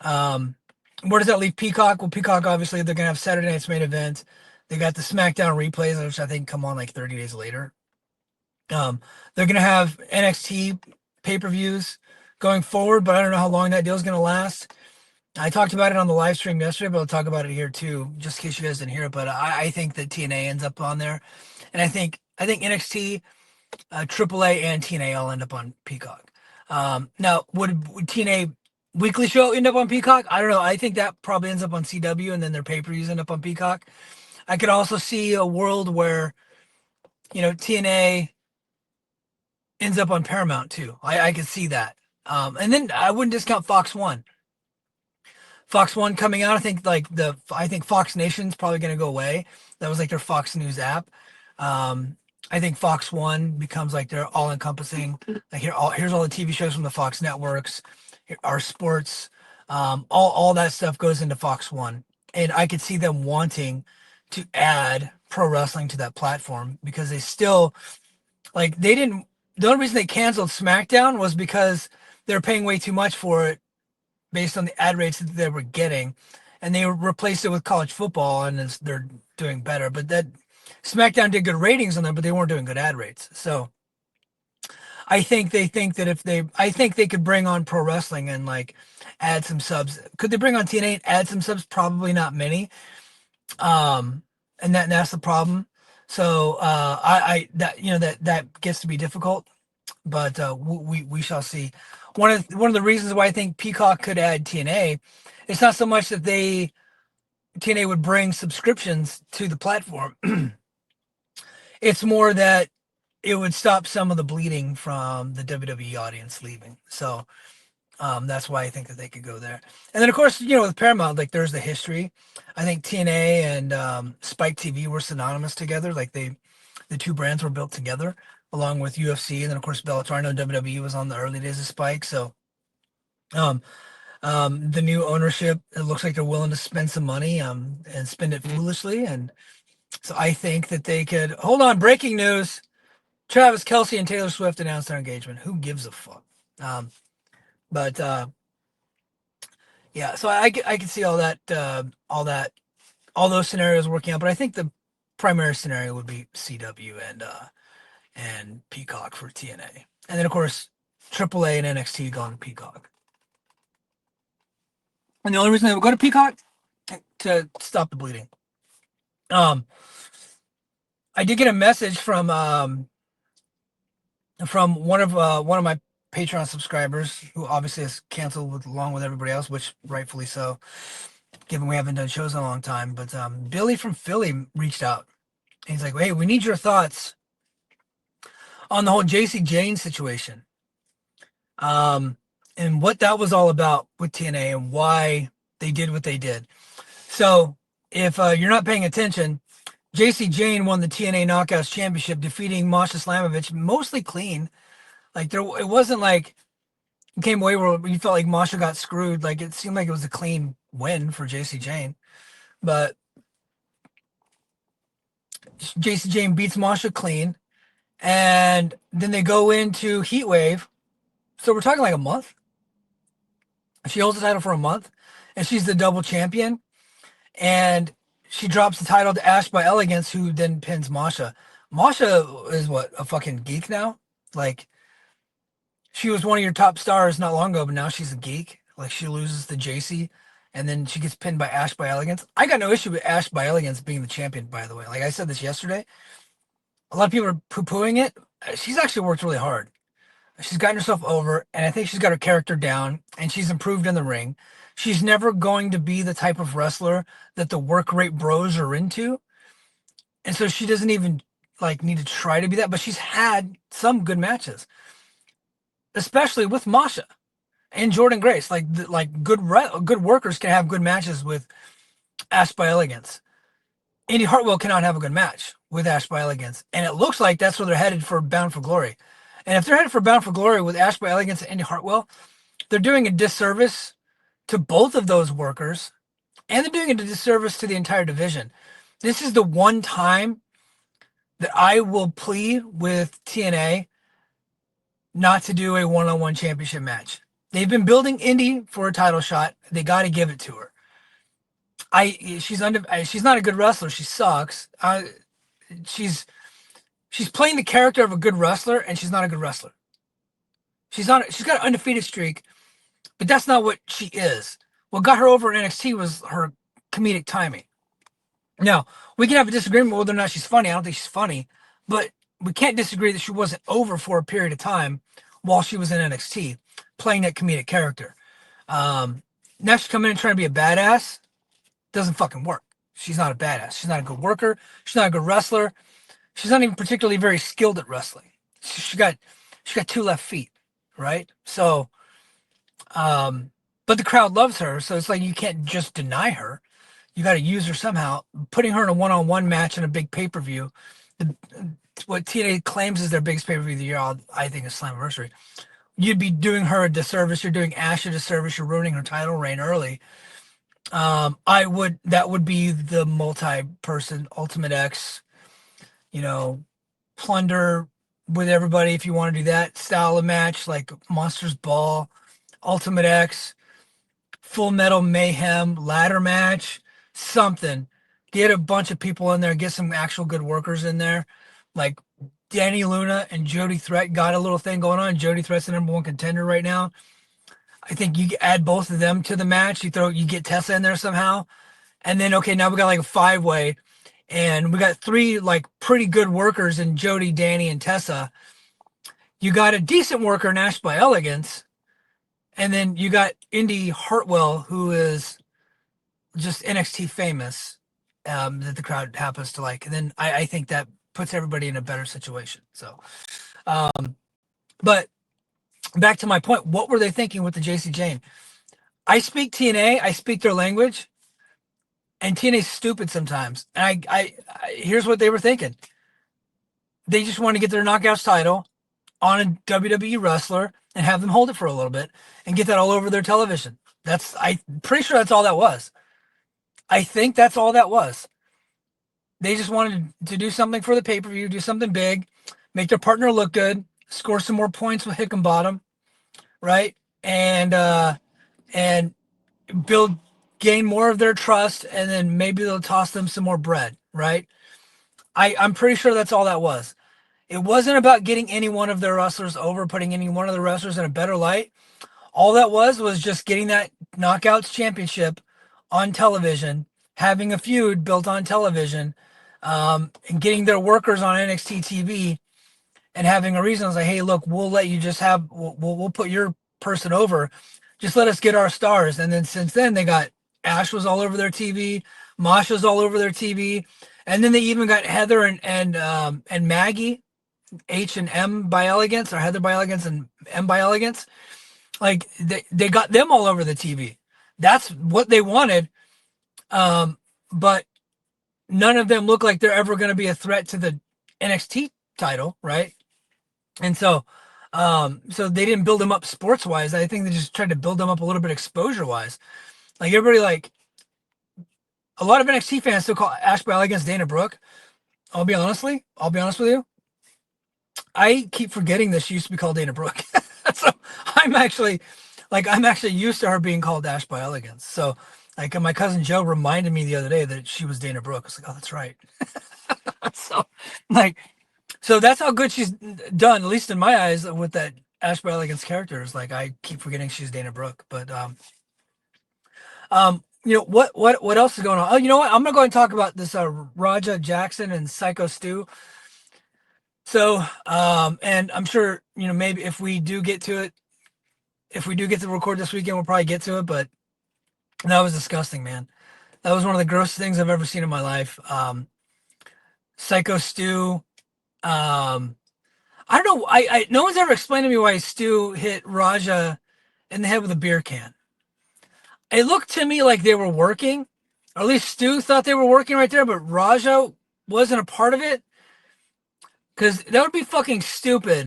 Um, where does that leave Peacock? Well, Peacock obviously they're gonna have Saturday night's main event. They got the SmackDown replays, which I think come on like 30 days later. Um, they're gonna have NXT pay-per-views going forward, but I don't know how long that deal's gonna last. I talked about it on the live stream yesterday, but I'll talk about it here too, just in case you guys didn't hear it. But I think that TNA ends up on there, and I think NXT, AAA, and TNA all end up on Peacock. Now, would TNA weekly show end up on Peacock? I don't know. I think that probably ends up on CW, and then their pay-per-views end up on Peacock. I could also see a world where TNA ends up on Paramount too. I could see that. And then I wouldn't discount Fox One. Fox One coming out. I think Fox Nation's probably going to go away. That was like their Fox News app. Um, I think Fox One becomes like their all-encompassing. Like here's all the TV shows from the Fox networks, here, our sports, all that stuff goes into Fox One, and I could see them wanting to add pro wrestling to that platform because they still like they didn't. The only reason they canceled SmackDown was because they're paying way too much for it based on the ad rates that they were getting, and they replaced it with college football, and they're doing better. But that SmackDown did good ratings on them, but they weren't doing good ad rates. So I think they think that I think they could bring on pro wrestling and like add some subs. Could they bring on TNA and add some subs? Probably not many. Um, and that's the problem. So I that that gets to be difficult, but we shall see. One of the reasons why I think Peacock could add TNA, it's not so much that TNA would bring subscriptions to the platform. It's more that it would stop some of the bleeding from the WWE audience leaving. So that's why I think that they could go there. And then of course, with Paramount, like there's the history. I think TNA and Spike TV were synonymous together. Like the two brands were built together along with UFC, and then of course Bellator. I know WWE was on the early days of Spike, so um, the new ownership, it looks like they're willing to spend some money and spend it foolishly, and so I think that they could. Hold on, breaking news: Travis Kelsey and Taylor Swift announced their engagement. Who gives a fuck? Um, but yeah, so I could see all those scenarios working out, but I think the primary scenario would be CW and Peacock for TNA, and then of course AAA and NXT going to Peacock. And the only reason they would go to Peacock to stop the bleeding. Um, I did get a message from one of my Patreon subscribers who obviously has canceled along with everybody else, which rightfully so, given we haven't done shows in a long time. But Billy from Philly reached out. He's like, "Hey, we need your thoughts on the whole JC Jane situation, um, and what that was all about with TNA and why they did what they did." So, if you're not paying attention, JC Jane won the TNA Knockouts Championship, defeating Masha Slamovich mostly clean. Like it wasn't like it came away where you felt like Masha got screwed. Like it seemed like it was a clean win for JC Jane, but JC Jane beats Masha clean, and then they go into Heatwave. So we're talking like a month. She holds the title for a month, and she's the double champion. And she drops the title to Ash by Elegance, who then pins Masha. Masha is what, a fucking geek now? Like she was one of your top stars not long ago, but now she's a geek. Like she loses to JC, and then she gets pinned by Ash by Elegance. I got no issue with Ash by Elegance being the champion, by the way. Like I said this yesterday. A lot of people are poo-pooing it. She's actually worked really hard. She's gotten herself over, and I think she's got her character down, and she's improved in the ring. She's never going to be the type of wrestler that the work rate bros are into, and so she doesn't even like need to try to be that. But she's had some good matches, especially with Masha and Jordan Grace. Like good workers can have good matches with Ash by Elegance. Indy Hartwell cannot have a good match with Ash by Elegance, and it looks like that's where they're headed for Bound for Glory. And if they're headed for Bound for Glory with Ash by Elegance and Indy Hartwell, they're doing a disservice to both of those workers, and they're doing a disservice to the entire division. This is the one time that I will plead with TNA not to do a one-on-one championship match. They've been building Indy for a title shot. They got to give it to her. She's not a good wrestler. She sucks. She's she's playing the character of a good wrestler, and she's not a good wrestler. She's not. She's got an undefeated streak, but that's not what she is. What got her over in NXT was her comedic timing. Now, we can have a disagreement whether or not she's funny. I don't think she's funny, but we can't disagree that she wasn't over for a period of time while she was in NXT playing that comedic character. Now she's coming in and trying to be a badass. Doesn't fucking work. She's not a badass. She's not a good worker. She's not a good wrestler. She's not even particularly very skilled at wrestling. She got two left feet, right? So, but the crowd loves her, so it's like you can't just deny her. You got to use her somehow. Putting her in a one-on-one match in a big pay-per-view, what TNA claims is their biggest pay-per-view of the year, I think is Slammiversary. You'd be doing her a disservice. You're doing Ash a disservice. You're ruining her title reign early. That would be the multi-person Ultimate X, plunder with everybody if you want to do that style of match, like Monsters Ball, Ultimate X, Full Metal Mayhem, ladder match, something. Get a bunch of people in there, get some actual good workers in there. Like Danny Luna and Jody Threat got a little thing going on. Jody Threat's the number one contender right now. I think you add both of them to the match. You get Tessa in there somehow. And then, okay, now we got like a 5-way. And we got 3 like pretty good workers in Jody, Danny, and Tessa. You got a decent worker, Nash by Elegance. And then you got Indy Hartwell, who is just NXT famous, that the crowd happens to like. And then I think that puts everybody in a better situation. So, but back to my point, what were they thinking with the JC Jane? I speak TNA, I speak their language, and TNA's stupid sometimes. And I here's what they were thinking. They just want to get their Knockouts title on a WWE wrestler and have them hold it for a little bit and get that all over their television. I'm pretty sure that's all that was. I think that's all that was. They just wanted to do something for the pay-per-view, do something big, make their partner look good, score some more points with Hickenbottom, right? And gain more of their trust, and then maybe they'll toss them some more bread, right? I'm pretty sure that's all that was. It wasn't about getting any one of their wrestlers over, putting any one of the wrestlers in a better light. All that was just getting that Knockouts championship on television, having a feud built on television, and getting their workers on NXT TV, and having a reason. I was like, hey, look, we'll let you just we'll put your person over. Just let us get our stars. And then since then, they got Ash was all over their TV, Masha's all over their TV, and then they even got Heather and Maggie, H&M by Elegance, or Heather by Elegance and M by Elegance. Like they got them all over the TV. That's what they wanted. But none of them look like they're ever going to be a threat to the NXT title, right? And so they didn't build them up sports wise. I think they just tried to build them up a little bit exposure wise. Like everybody, like a lot of NXT fans still call Ash by Elegance Dana Brooke. I'll be honest with you. I keep forgetting that she used to be called Dana Brooke. So I'm actually used to her being called Ash by Elegance. So like my cousin Joe reminded me the other day that she was Dana Brooke. I was like, oh, that's right. So that's how good she's done, at least in my eyes, with that Ash by Elegance character. Is like I keep forgetting she's Dana Brooke. But what else is going on? Oh, you know what? I'm gonna go and talk about this Raja Jackson and Psycho Stu. So, and I'm sure, maybe if we do get to record this weekend, we'll probably get to it, but that was disgusting, man. That was one of the grossest things I've ever seen in my life. Psycho Stu, I don't know. No one's ever explained to me why Stu hit Raja in the head with a beer can. It looked to me like they were working, or at least Stu thought they were working right there, but Raja wasn't a part of it. Because that would be fucking stupid